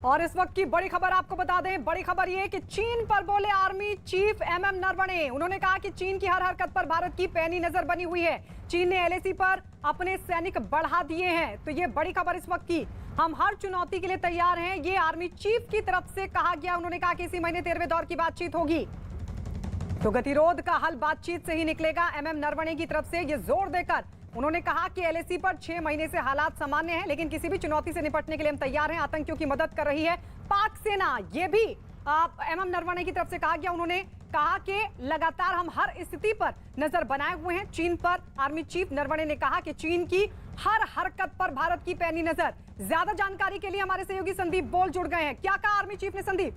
और इस वक्त की बड़ी खबर आपको बता दें, बड़ी खबर ये कि चीन पर बोले आर्मी चीफ एमएम नरवणे। उन्होंने कहा कि चीन की हर हरकत पर भारत की पैनी नजर बनी हुई है। चीन ने एलएसी पर अपने सैनिक बढ़ा दिए हैं। तो ये बड़ी खबर इस वक्त की। हम हर चुनौती के लिए तैयार हैं, ये आर्मी चीफ की तरफ से कहा गया। उन्होंने कहा कि इसी महीने 13वें दौर की बातचीत होगी, तो गतिरोध का हल बातचीत से ही निकलेगा। एमएम नरवणे की तरफ से ये जोर देकर उन्होंने कहा कि एलएसी पर 6 महीने से हालात सामान्य हैं, लेकिन किसी भी चुनौती से निपटने के लिए हम तैयार हैं। आतंकियों की मदद कर रही है पाक सेना, ये भी एमएम नरवणे की तरफ से कहा गया। उन्होंने कहा कि लगातार हम हर स्थिति पर नजर बनाए हुए हैं। चीन पर आर्मी चीफ नरवणे ने कहा कि चीन की हर हरकत पर भारत की पैनी नजर। ज्यादा जानकारी के लिए हमारे सहयोगी संदीप बोल जुड़ गए हैं। क्या कहा आर्मी चीफ ने, संदीप?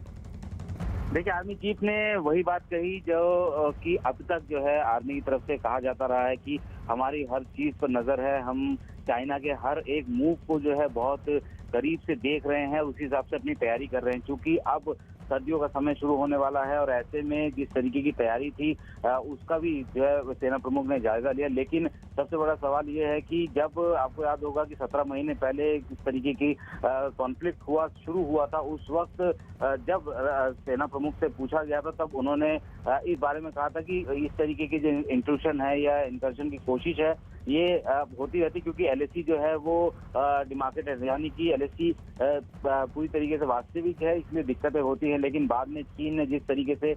देखिए, आर्मी चीफ ने वही बात कही जो कि अब तक जो है आर्मी की तरफ से कहा जाता रहा है कि हमारी हर चीज पर नजर है, हम चाइना के हर एक मूव को जो है बहुत करीब से देख रहे हैं, उसी हिसाब से अपनी तैयारी कर रहे हैं। क्योंकि अब सर्दियों का समय शुरू होने वाला है और ऐसे में जिस तरीके की तैयारी थी उसका भी जो है सेना प्रमुख ने जायजा लिया। लेकिन सबसे बड़ा सवाल ये है कि जब आपको याद होगा कि 17 महीने पहले इस तरीके की कॉन्फ्लिक्ट शुरू हुआ था, उस वक्त जब सेना प्रमुख से पूछा गया था तब उन्होंने इस बारे में कहा था कि इस तरीके की जो इंट्रूशन है या इंकर्शन की कोशिश है ये होती रहती, क्योंकि एलएसी जो है वो डिमार्केट है, यानी कि एलएसी पूरी तरीके से वास्तविक है, इसलिए दिक्कतें होती हैं। लेकिन बाद में चीन ने जिस तरीके से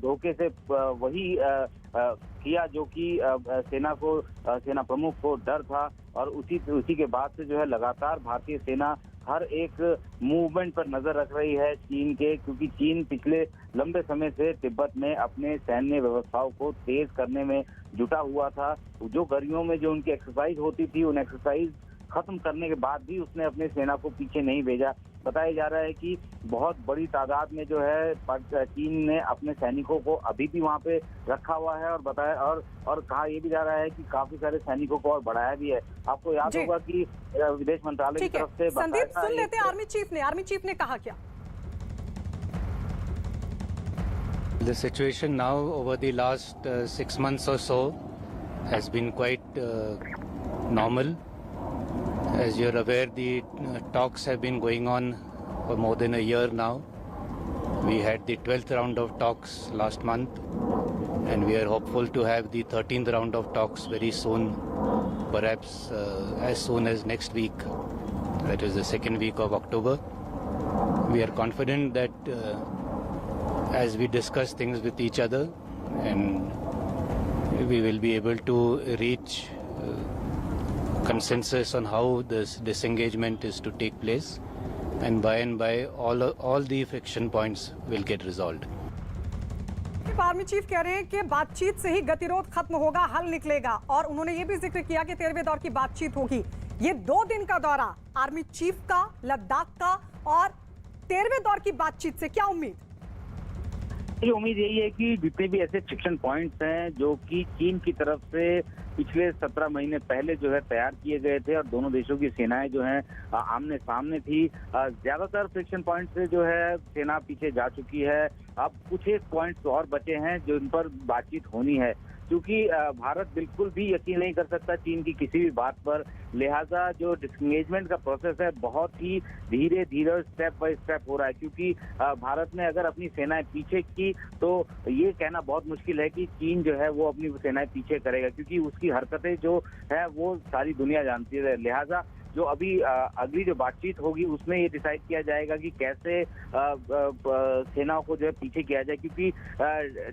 धोखे से वही किया जो कि सेना प्रमुख को डर था, और उसी के बाद से जो है लगातार भारतीय सेना हर एक मूवमेंट पर नजर रख रही है चीन के, क्योंकि चीन पिछले लंबे समय से तिब्बत में अपने सैन्य व्यवस्थाओं को तेज करने में जुटा हुआ था। जो गर्मियों में जो उनकी एक्सरसाइज होती थी, उन एक्सरसाइज खत्म करने के बाद भी उसने अपने सेना को पीछे नहीं भेजा। बताया जा रहा है कि बहुत बड़ी तादाद में जो है चीन ने अपने सैनिकों को अभी भी वहां पे रखा हुआ है, और बताया और कहा यह भी जा रहा है कि काफी सारे सैनिकों को और बढ़ाया भी है। आपको याद होगा कि विदेश मंत्रालय की तरफ से संदीप सुन लेते हैं आर्मी चीफ ने कहा क्या। The situation now over the last 6 months or so has been quite normal. As you're aware, the talks have been going on for more than a year now. We had the 12th round of talks last month, and we are hopeful to have the 13th round of talks very soon, perhaps as soon as next week, that is the second week of October. We are confident that as we discuss things with each other, and we will be able to reach consensus on how this disengagement is to take place, and by all the friction points will get resolved. Army chief कह रहे हैं कि बातचीत से ही गतिरोध खत्म होगा, हल निकलेगा, और उन्होंने ये भी जिक्र किया कि 13वें दौर की बातचीत होगी। ये 2 दिन का दौरा आर्मी चीफ का, लद्दाख का, और 13वें दौर की बातचीत से क्या उम्मीद? उम्मीद यही है कि जितने भी ऐसे फ्रिक्शन पॉइंट्स हैं जो कि चीन की तरफ से पिछले 17 महीने पहले जो है तैयार किए गए थे और दोनों देशों की सेनाएं जो हैं आमने सामने थी, ज्यादातर फ्रिक्शन पॉइंट से जो है सेना पीछे जा चुकी है। अब कुछ एक पॉइंट्स और बचे हैं जो इन पर बातचीत होनी है, क्योंकि भारत बिल्कुल भी यकीन नहीं कर सकता चीन की किसी भी बात पर। लिहाजा जो डिसएंगेजमेंट का प्रोसेस है बहुत ही धीरे धीरे स्टेप बाय स्टेप हो रहा है, क्योंकि भारत ने अगर अपनी सेनाएं पीछे की तो ये कहना बहुत मुश्किल है कि चीन जो है वो अपनी सेनाएं पीछे करेगा, क्योंकि उसकी हरकतें जो है वो सारी दुनिया जानती है। लिहाजा जो अभी अगली जो बातचीत होगी उसमें ये डिसाइड किया जाएगा कि कैसे सेनाओं को जो है पीछे किया जाए, क्योंकि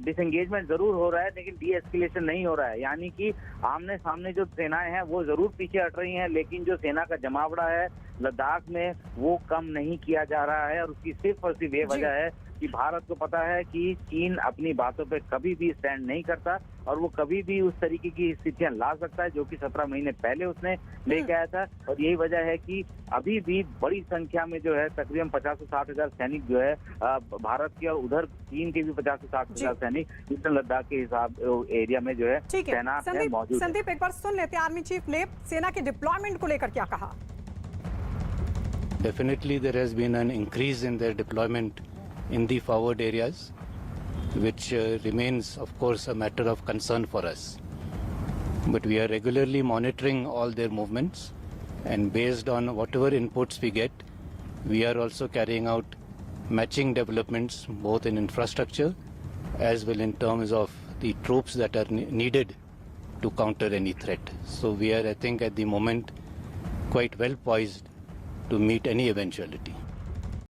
डिसएंगेजमेंट जरूर हो रहा है लेकिन डी एस्केलेशन नहीं हो रहा है। यानी कि आमने सामने जो सेनाएं हैं वो जरूर पीछे हट रही हैं, लेकिन जो सेना का जमावड़ा है लद्दाख में वो कम नहीं किया जा रहा है, और उसकी सिर्फ और सिर्फ ये वजह है कि भारत को पता है कि चीन अपनी बातों पे कभी भी स्टैंड नहीं करता, और वो कभी भी उस तरीके की स्थितियां ला सकता है जो कि 17 महीने पहले उसने लेके आया था। और यही वजह है कि अभी भी बड़ी संख्या में जो है तकरीबन 50 से 60 हजार सैनिक जो है भारत के, और उधर चीन के भी 50 से 60 हजार सैनिक ईस्टर्न लद्दाख के हिसाब एरिया में जो है तैनात है, मौजूद है। संदीप, एक बार सुन लेते हैं आर्मी चीफ ने सेना के डिप्लॉयमेंट को लेकर क्या कहा। Definitely there has been an increase in their deployment in the forward areas, which remains of course a matter of concern for us. But we are regularly monitoring all their movements, and based on whatever inputs we get, we are also carrying out matching developments both in infrastructure as well in terms of the troops that are needed to counter any threat. So we are, I think, at the moment quite well poised to meet any eventuality.